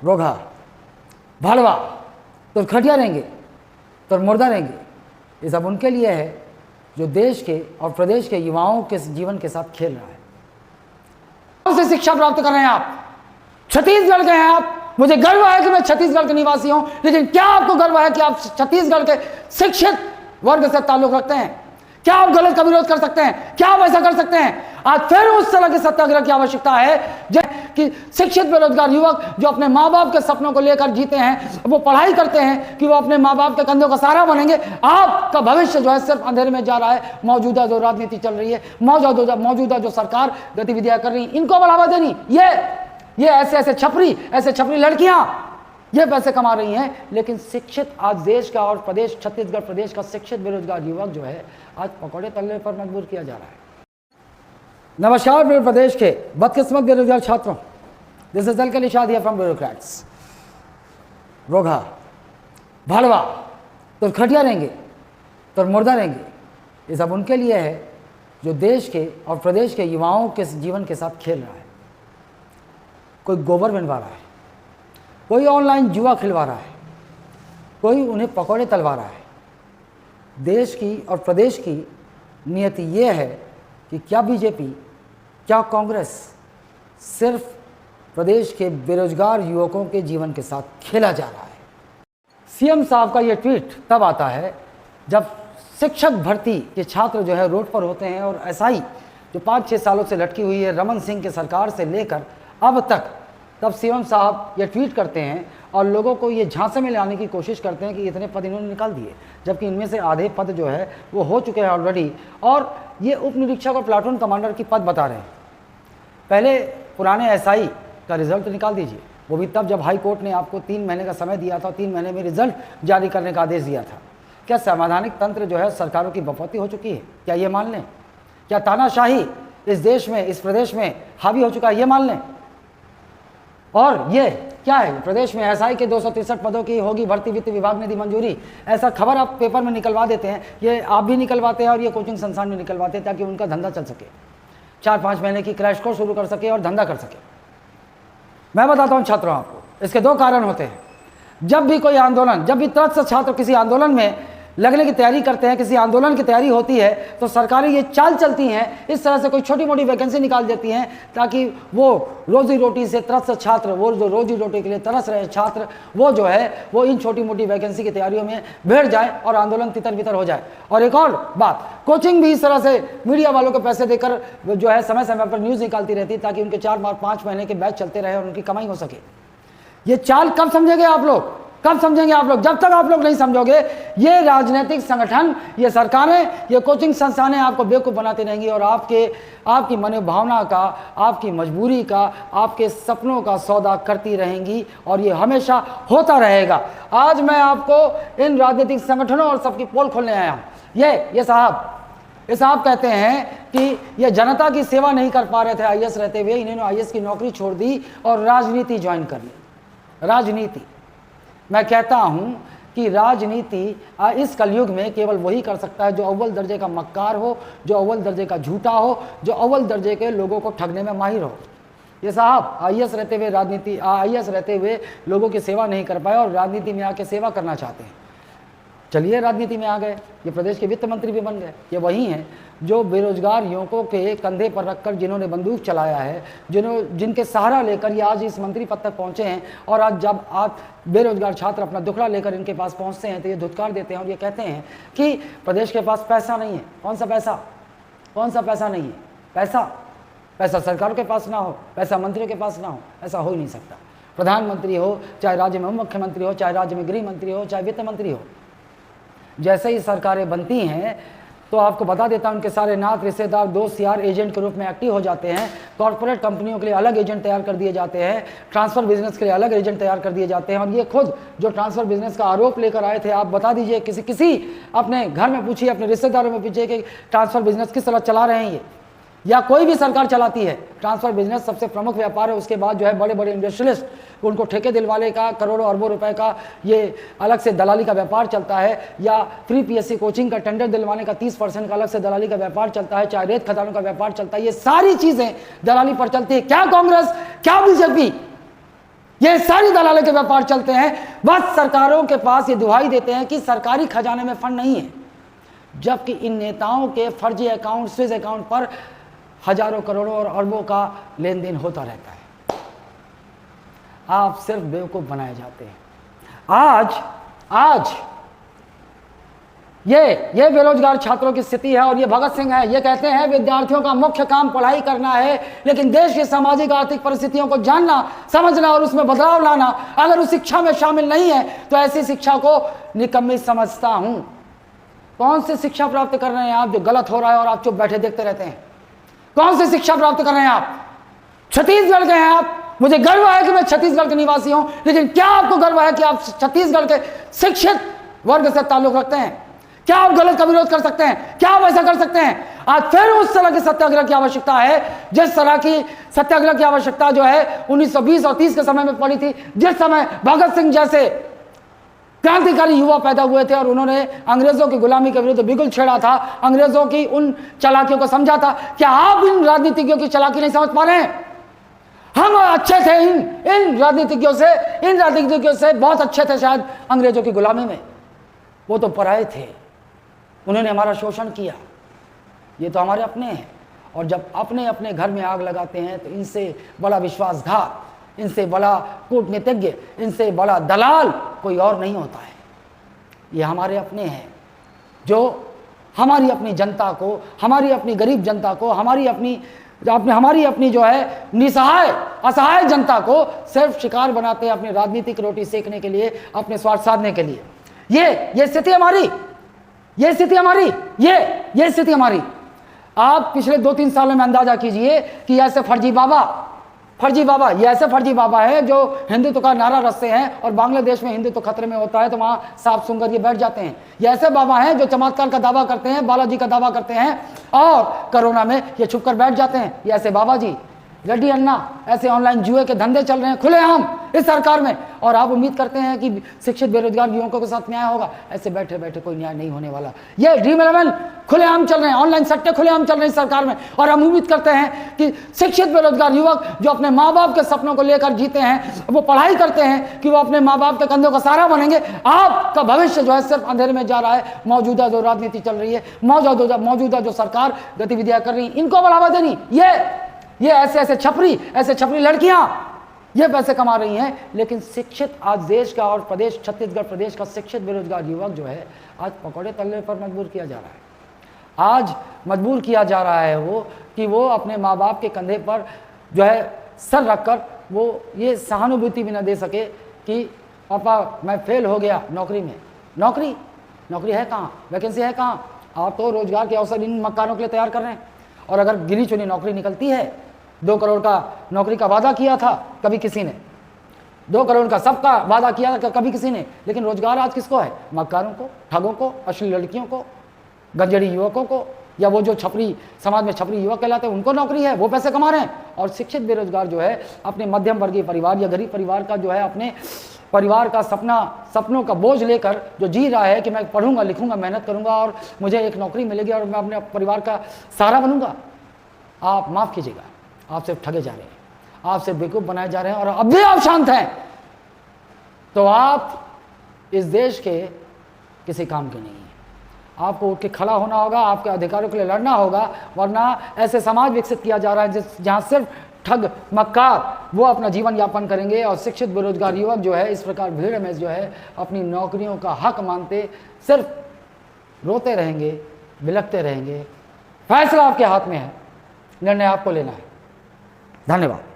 रोगा, भाड़वा, तो खटिया रहेंगे तो मुर्दा रहेंगे। ये सब उनके लिए है जो देश के और प्रदेश के युवाओं के जीवन के साथ खेल रहा है। कौन सी शिक्षा प्राप्त कर रहे हैं आप? छत्तीसगढ़ के हैं आप। मुझे गर्व है कि मैं छत्तीसगढ़ के निवासी हूं, लेकिन क्या आपको गर्व है कि आप छत्तीसगढ़ के शिक्षित वर्ग से ताल्लुक रखते हैं? क्या आप गलत का विरोध कर सकते हैं? क्या आप ऐसा कर सकते हैं? आज फिर उस तरह के सत्याग्रह की आवश्यकता है कि शिक्षित बेरोजगार युवक जो अपने माँ बाप के सपनों को लेकर जीते हैं, वो पढ़ाई करते हैं कि वो अपने माँ बाप के कंधों का सहारा बनेंगे। आपका भविष्य जो है सिर्फ अंधेरे में जा रहा है। मौजूदा जो राजनीति चल रही है, मौजूदा जो सरकार गतिविधियां कर रही है, इनको बढ़ावा देनी, ये ऐसे छपरी लड़कियां ये पैसे कमा रही हैं। लेकिन शिक्षित आज देश का और प्रदेश छत्तीसगढ़ प्रदेश का शिक्षित बेरोजगार युवक जो है आज पकौड़े तलने पर मजबूर किया जा रहा है। नमस्कार मेरे प्रदेश के बदकिस्मत बेरोजगार छात्रों, दिस इज अलकली शादिया फ्रॉम ब्यूरोक्रेट्स। रोगा, भाड़वा, तो खटिया रहेंगे तो मुर्दा रहेंगे। ये सब उनके लिए है जो देश के और प्रदेश के युवाओं के जीवन के साथ खेल रहा है। कोई गोबर बनवा रहा है, कोई ऑनलाइन जुआ खिलवा रहा है, कोई उन्हें पकौड़े तलवा रहा है। देश की और प्रदेश की नियति ये है कि क्या बीजेपी, क्या कांग्रेस सिर्फ प्रदेश के बेरोजगार युवकों के जीवन के साथ खेला जा रहा है। सीएम साहब का ये ट्वीट तब आता है जब शिक्षक भर्ती के छात्र जो है रोड पर होते हैं और एसआई जो 5-6 सालों से लटकी हुई है रमन सिंह की सरकार से लेकर अब तक, तब सीएम साहब ये ट्वीट करते हैं और लोगों को ये झांसे में लाने की कोशिश करते हैं कि इतने पद इन्होंने निकाल दिए, जबकि इनमें से आधे पद जो है वो हो चुके हैं ऑलरेडी। और ये उप निरीक्षक और प्लाटून कमांडर की पद बता रहे हैं। पहले पुराने एसआई का रिजल्ट निकाल दीजिए, वो भी तब जब हाई कोर्ट ने आपको 3 महीने का समय दिया था, 3 महीने में रिजल्ट जारी करने का आदेश दिया था। क्या संवैधानिक तंत्र जो है सरकारों की बपौती हो चुकी है? क्या ये मान लें? क्या तानाशाही इस देश में, इस प्रदेश में हावी हो चुका है? ये मान लें। और ये क्या है, प्रदेश में एसआई के 263 पदों की होगी भर्ती, वित्त विभाग ने दी मंजूरी। ऐसा खबर आप पेपर में निकलवा देते हैं, ये आप भी निकलवाते हैं और ये कोचिंग संस्थान में निकलवाते हैं ताकि उनका धंधा चल सके, 4-5 महीने की क्रैश कोर्स शुरू कर सके और धंधा कर सके। मैं बताता हूं छात्रों आपको, इसके 2 कारण होते हैं। जब भी कोई आंदोलन, जब भी तरह से छात्र किसी आंदोलन में लगने की तैयारी करते हैं, किसी आंदोलन की तैयारी होती है, तो सरकारें ये चाल चलती हैं, इस तरह से कोई छोटी मोटी वैकेंसी निकाल देती हैं ताकि वो रोजी रोटी से त्रस्त छात्र, वो जो रोजी रोटी के लिए तरस रहे छात्र, वो जो है वो इन छोटी मोटी वैकेंसी की तैयारियों में भिड़ जाए और आंदोलन तितर बितर हो जाए। और एक और बात, कोचिंग भी इस तरह से मीडिया वालों को पैसे देकर जो है समय समय पर न्यूज़ निकालती रहती ताकि उनके 4-5 महीने के बैच चलते रहे और उनकी कमाई हो सके। ये चाल कब समझेंगे आप लोग? कब समझेंगे आप लोग? जब तक आप लोग नहीं समझोगे, ये राजनीतिक संगठन, ये सरकारें, ये कोचिंग संस्थानें आपको बेवकूफ़ बनाती रहेंगी और आपकी मनोभावना का, आपकी मजबूरी का, आपके सपनों का सौदा करती रहेंगी और ये हमेशा होता रहेगा। आज मैं आपको इन राजनीतिक संगठनों और सबकी पोल खोलने आया हूँ। ये साहब कहते हैं कि ये जनता की सेवा नहीं कर पा रहे थे आईएएस रहते हुए, इन्होंने आईएएस की नौकरी छोड़ दी और राजनीति ज्वाइन कर ली। राजनीति, मैं कहता हूं कि राजनीति इस कलयुग में केवल वही कर सकता है जो अव्वल दर्जे का मक्कार हो, जो अव्वल दर्जे का झूठा हो, जो अव्वल दर्जे के लोगों को ठगने में माहिर हो। ये साहब आईएएस रहते हुए लोगों की सेवा नहीं कर पाए और राजनीति में आके सेवा करना चाहते हैं। चलिए राजनीति में आ गए, ये प्रदेश के वित्त मंत्री भी बन गए। ये वही हैं जो बेरोजगार युवकों के कंधे पर रखकर जिन्होंने बंदूक चलाया है, जिनके सहारा लेकर ये आज इस मंत्री पद तक पहुंचे हैं। और आज जब आप बेरोजगार छात्र अपना दुखड़ा लेकर इनके पास पहुंचते हैं तो ये धुतकार देते हैं और ये कहते हैं कि प्रदेश के पास पैसा नहीं है। कौन सा पैसा नहीं है? पैसा सरकार के पास ना हो, पैसा मंत्रियों के पास ना हो, ऐसा हो ही नहीं सकता। प्रधानमंत्री हो, चाहे राज्य में मुख्यमंत्री हो, चाहे राज्य में गृह मंत्री हो, चाहे वित्त मंत्री हो, जैसे ही सरकारें बनती हैं तो आपको बता देता हूं, उनके सारे नात, रिश्तेदार, दोस्त यार एजेंट के रूप में एक्टिव हो जाते हैं। कॉर्पोरेट कंपनियों के लिए अलग एजेंट तैयार कर दिए जाते हैं, ट्रांसफर बिजनेस के लिए अलग एजेंट तैयार कर दिए जाते हैं। और ये खुद जो ट्रांसफर बिजनेस का आरोप लेकर आए थे, आप बता दीजिए, किसी अपने घर में पूछिए, अपने रिश्तेदारों में पूछिए कि ट्रांसफर बिजनेस किस तरह चला रहे हैं ये, या कोई भी सरकार चलाती है। ट्रांसफर बिजनेस सबसे प्रमुख व्यापार है। उसके बाद जो है बड़े बड़े इंडस्ट्रियलिस्ट, उनको ठेके दिलवाने का, करोड़ों अरबों रुपए का ये अलग से दलाली का व्यापार चलता है, या फ्री पीएससी कोचिंग का टेंडर दिलवाने का 30% का अलग से दलाली का व्यापार चलता है, चाहे रेत खदानों का व्यापार चलता है। ये सारी चीजें दलाली पर चलती है। क्या कांग्रेस, क्या बीजेपी ये सारी दलाली के व्यापार चलते हैं। बस सरकारों के पास ये दुहाई देते हैं कि सरकारी खजाने में फंड नहीं है, जबकि इन नेताओं के फर्जी अकाउंट, स्विस अकाउंट पर हजारों करोड़ों और अरबों का लेन देन होता रहता है। आप सिर्फ बेवकूफ बनाए जाते हैं। आज ये बेरोजगार छात्रों की स्थिति है और ये भगत सिंह है। ये कहते हैं विद्यार्थियों का मुख्य काम पढ़ाई करना है, लेकिन देश की सामाजिक आर्थिक परिस्थितियों को जानना, समझना और उसमें बदलाव लाना अगर उस शिक्षा में शामिल नहीं है तो ऐसी शिक्षा को निकम्मी समझता हूं। कौन सी शिक्षा प्राप्त कर रहे हैं आप जो गलत हो रहा है और आप चुप बैठे देखते रहते हैं? कौन सी शिक्षा प्राप्त कर रहे हैं आप? छत्तीसगढ़ के हैं आप। मुझे गर्व है कि मैं छत्तीसगढ़ के निवासी हूं, लेकिन क्या आपको गर्व है कि आप छत्तीसगढ़ के शिक्षित वर्ग से ताल्लुक रखते हैं? क्या आप गलत का विरोध कर सकते हैं? क्या आप ऐसा कर सकते हैं? आज फिर उस तरह के सत्याग्रह की आवश्यकता है, जिस तरह की सत्याग्रह की आवश्यकता जो है 1920 और 30 के समय में पड़ी थी, जिस समय भगत सिंह जैसे क्रांतिकारी युवा पैदा हुए थे और उन्होंने अंग्रेजों की गुलामी के विरुद्ध बिगुल छेड़ा था, अंग्रेजों की उन चालाकियों को समझा था। क्या आप इन राजनीतिज्ञों की चालाकी नहीं समझ पा रहे हैं? हम अच्छे थे इन राजनीतिज्ञों से बहुत अच्छे थे शायद अंग्रेजों की गुलामी में। वो तो पराये थे, उन्होंने हमारा शोषण किया। ये तो हमारे अपने हैं, और जब अपने अपने घर में आग लगाते हैं तो इनसे बड़ा विश्वासघात, इनसे बड़ा कूटनीतिज्ञ, इनसे बड़ा दलाल कोई और नहीं होता है। ये हमारे अपने हैं जो हमारी अपनी जनता को, हमारी अपनी गरीब जनता को, हमारी अपनी जो है निसहाय असहाय जनता को सिर्फ शिकार बनाते हैं अपनी राजनीतिक रोटी सेकने के लिए, अपने स्वार्थ साधने के लिए। ये स्थिति हमारी। आप पिछले 2-3 सालों में अंदाजा कीजिए कि ऐसे फर्जी बाबा ये ऐसे फर्जी बाबा है जो हिंदुत्व का नारा रचते हैं, और बांग्लादेश में हिंदुत्व खतरे में होता है तो वहां सांप सूंघ करके बैठ जाते हैं। ये ऐसे बाबा हैं जो चमत्कार का दावा करते हैं, बालाजी का दावा करते हैं, और कोरोना में ये छुप कर बैठ जाते हैं। ये ऐसे बाबा जी, रेड्डी अन्ना, ऐसे ऑनलाइन जुए के धंधे चल रहे हैं खुलेआम इस सरकार में, और आप उम्मीद करते हैं कि शिक्षित बेरोजगार युवकों के साथ न्याय होगा। ऐसे बैठे बैठे कोई न्याय नहीं होने वाला। ये ड्रीम 11 खुलेआम चल रहे हैं, ऑनलाइन सट्टे खुलेआम चल रहे हैं इस सरकार में, और हम उम्मीद करते हैं कि शिक्षित बेरोजगार युवक जो अपने माँ बाप के सपनों को लेकर जीते हैं, वो पढ़ाई करते हैं कि वो अपने माँ बाप के कंधों का सहारा बनेंगे। आपका भविष्य जो है सिर्फ अंधेरे में जा रहा है। मौजूदा जो राजनीति चल रही है, मौजूदा जो सरकार गतिविधियां कर रही है, इनको बढ़ावा देनी, ये ऐसे छपरी लड़कियां ये पैसे कमा रही हैं। लेकिन शिक्षित आज देश का और प्रदेश, छत्तीसगढ़ प्रदेश का शिक्षित बेरोजगार युवक जो है आज पकौड़े तलने पर मजबूर किया जा रहा है। आज मजबूर किया जा रहा है वो अपने माँ बाप के कंधे पर जो है सर रखकर वो ये सहानुभूति भी न दे सके कि पापा मैं फेल हो गया नौकरी में। नौकरी है कहाँ? वैकेंसी है कहाँ? आप तो रोजगार के अवसर इन मकानों के लिए तैयार कर रहे हैं, और अगर गिनी चुनी नौकरी निकलती है, 2 करोड़ का नौकरी का वादा किया था कभी किसी ने, 2 करोड़ का सबका वादा किया था कभी किसी ने, लेकिन रोजगार आज किसको है? मक्कारों को, ठगों को, अश्लील लड़कियों को, गंजेड़ी युवकों को, या वो जो छपरी समाज में छपरी युवक कहलाते हैं उनको नौकरी है, वो पैसे कमा रहे हैं। और शिक्षित बेरोजगार जो है अपने मध्यम वर्गीय परिवार या गरीब परिवार का जो है अपने परिवार का सपनों का बोझ लेकर जो जी रहा है कि मैं पढ़ूंगा, लिखूंगा, मेहनत करूंगा और मुझे एक नौकरी मिलेगी और मैं अपने परिवार का सहारा बनूंगा। आप माफ़ कीजिएगा, आप सिर्फ ठगे जा रहे हैं, आप सिर्फ बेवकूफ़ बनाए जा रहे हैं, और अब भी आप शांत हैं तो आप इस देश के किसी काम के नहीं हैं। आपको उठ के खड़ा होना होगा, आपके अधिकारों के लिए लड़ना होगा, वरना ऐसे समाज विकसित किया जा रहा है जहाँ सिर्फ ठग मक्कार वो अपना जीवन यापन करेंगे, और शिक्षित बेरोजगार युवक जो है इस प्रकार भीड़ में जो है अपनी नौकरियों का हक मानते सिर्फ रोते रहेंगे, बिलखते रहेंगे। फैसला आपके हाथ में है, निर्णय आपको लेना है। धन्यवाद।